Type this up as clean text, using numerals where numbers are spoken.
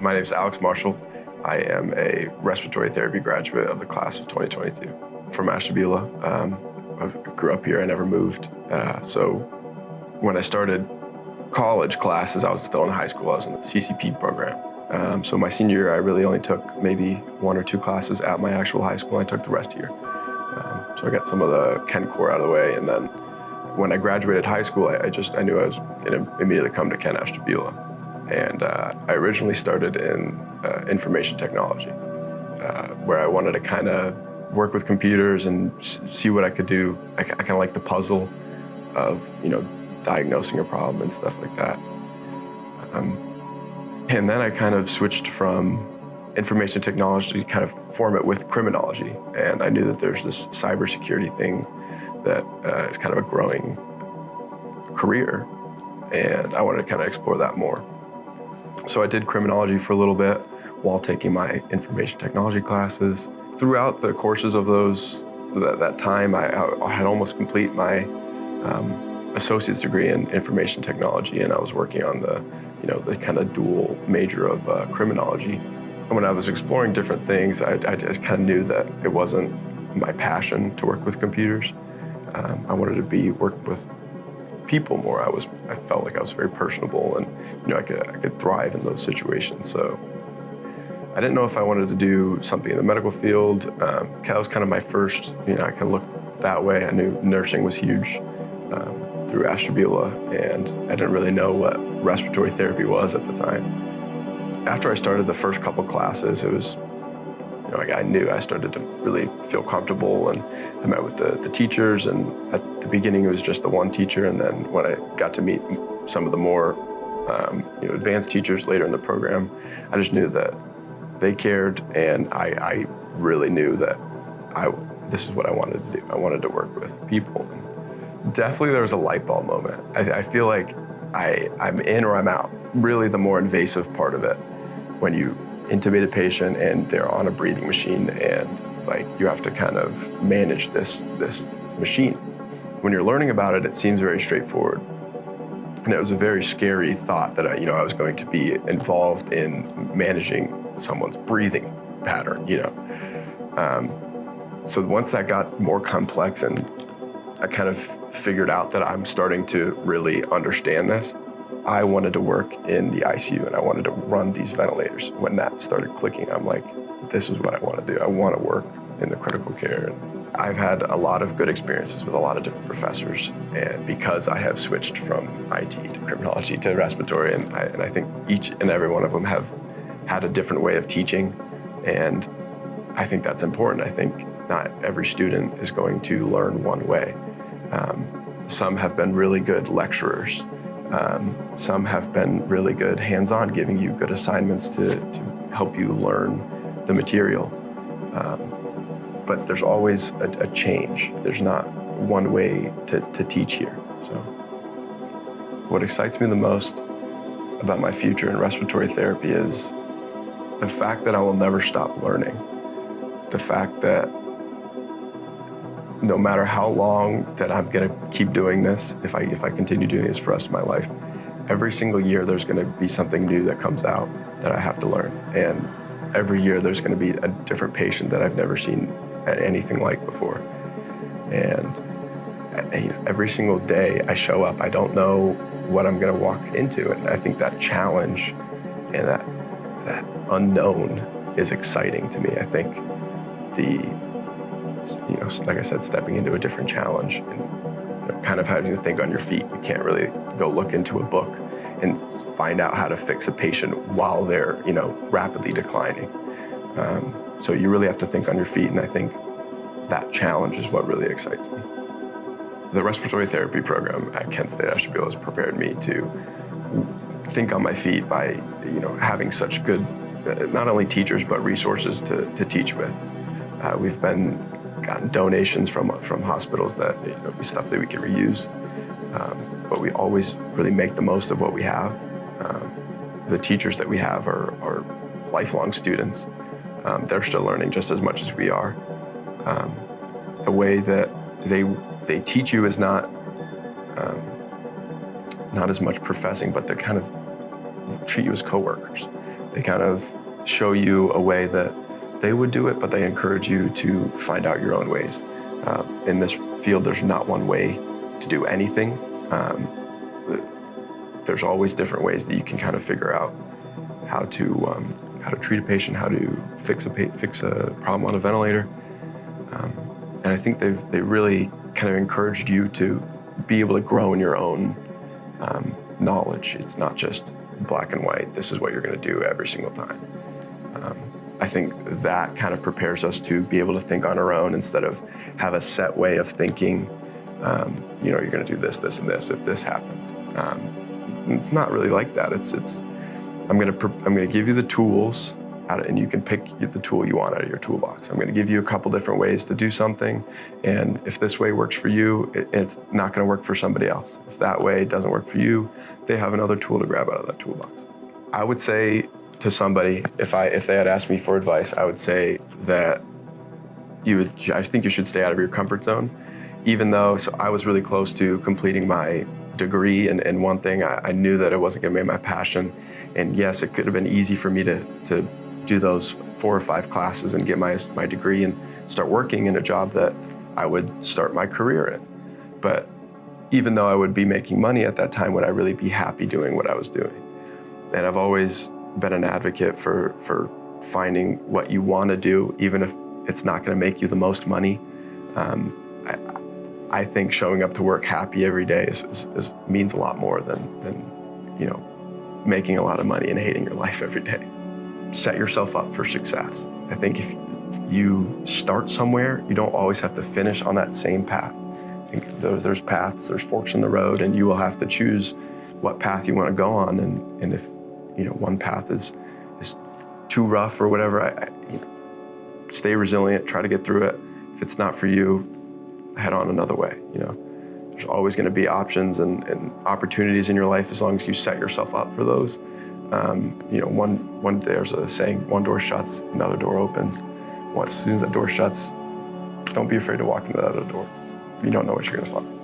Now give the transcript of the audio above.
My name is Alex Marshall. I am a respiratory therapy graduate of the class of 2022 from Ashtabula. I grew up here, I never moved. So when I started college classes, I was still in high school. I was in the CCP program. So my senior year, I really only took maybe 1 or 2 classes at my actual high school. I took the rest here. So I got some of the Ken core out of the way. And then when I graduated high school, I knew I was going to immediately come to Ken Ashtabula. And I originally started in information technology, where I wanted to kind of work with computers and see what I could do. I kind of like the puzzle of, diagnosing a problem and stuff like that. And then I kind of switched from information technology to kind of form it with criminology. And I knew that there's this cybersecurity thing that is kind of a growing career. And I wanted to kind of explore that more. So I did criminology for a little bit while taking my information technology classes. Throughout the courses of that time, I had almost complete my associate's degree in information technology, and I was working on the kind of dual major of criminology. And when I was exploring different things, I just kind of knew that it wasn't my passion to work with computers. I wanted to work with people more. I felt like I was very personable, and I could thrive in those situations. So I didn't know if I wanted to do something in the medical field. That was kind of my first. I kind of looked that way. I knew nursing was huge through Ashtabula, and I didn't really know what respiratory therapy was at the time. After I started the first couple classes, it was, I knew I started to really feel comfortable, and I met with the teachers, and at the beginning it was just the one teacher, and then when I got to meet some of the more advanced teachers later in the program, I just knew that they cared, and I really knew that this is what I wanted to do. I wanted to work with people. And definitely there was a light bulb moment. I feel like I'm in or I'm out. Really the more invasive part of it, when you intubate a patient and they're on a breathing machine, and you have to kind of manage this machine. When you're learning about it, it seems very straightforward. And it was a very scary thought that I was going to be involved in managing someone's breathing pattern, So once that got more complex and I kind of figured out that I'm starting to really understand this, I wanted to work in the ICU and I wanted to run these ventilators. When that started clicking, I'm like, this is what I want to do. I want to work in the critical care. I've had a lot of good experiences with a lot of different professors, and because I have switched from IT to criminology to respiratory, and I think each and every one of them have had a different way of teaching, and I think that's important. I think not every student is going to learn one way. Some have been really good lecturers. Some have been really good hands-on, giving you good assignments to help you learn the material. But there's always a change. There's not one way to teach here. So what excites me the most about my future in respiratory therapy is the fact that I will never stop learning. The fact that no matter how long that I'm gonna keep doing this, if I continue doing this for the rest of my life, every single year there's gonna be something new that comes out that I have to learn. And every year there's gonna be a different patient that I've never seen anything like before. And every single day I show up, I don't know what I'm gonna walk into. And I think that challenge and that unknown is exciting to me. I think like I said, stepping into a different challenge and kind of having to think on your feet. You can't really go look into a book and find out how to fix a patient while they're, rapidly declining. So you really have to think on your feet, and I think that challenge is what really excites me. The respiratory therapy program at Kent State Ashtabula has prepared me to think on my feet by, having such good, not only teachers, but resources to teach with. We've gotten donations from hospitals that, stuff that we can reuse. But we always really make the most of what we have. The teachers that we have are lifelong students. They're still learning just as much as we are. The way that they teach you is not as much professing, but they kind of treat you as coworkers. They kind of show you a way that they would do it, but they encourage you to find out your own ways. In this field, there's not one way to do anything. There's always different ways that you can kind of figure out how to treat a patient, how to fix a problem on a ventilator. And I think they really kind of encouraged you to be able to grow in your own knowledge. It's not just black and white, this is what you're going to do every single time. I think that kind of prepares us to be able to think on our own instead of have a set way of thinking, you know, you're going to do this, this, and this if this happens. It's not really like that. I'm going to give you the tools, and you can pick the tool you want out of your toolbox. I'm going to give you a couple different ways to do something, and if this way works for you, it's not going to work for somebody else. If that way doesn't work for you, they have another tool to grab out of that toolbox. I would say to somebody, if they had asked me for advice, I would say that I think you should stay out of your comfort zone. Even though, so I was really close to completing my degree in one thing, I knew that it wasn't going to be my passion. And yes, it could have been easy for me to do those 4 or 5 classes and get my degree and start working in a job that I would start my career in. But even though I would be making money at that time, would I really be happy doing what I was doing? And I've always been an advocate for finding what you want to do, even if it's not going to make you the most money. I think showing up to work happy every day means a lot more than you know, making a lot of money and hating your life every day. Set yourself up for success. I think if you start somewhere, you don't always have to finish on that same path. I think there's paths, there's forks in the road, and you will have to choose what path you want to go on. And if you know one path is too rough or whatever, stay resilient, try to get through it. If it's not for you, head on another way. You know, there's always going to be options and opportunities in your life as long as you set yourself up for those. You know, there's a saying: one door shuts, another door opens. As soon as that door shuts, don't be afraid to walk into that other door. You don't know what you're going to find.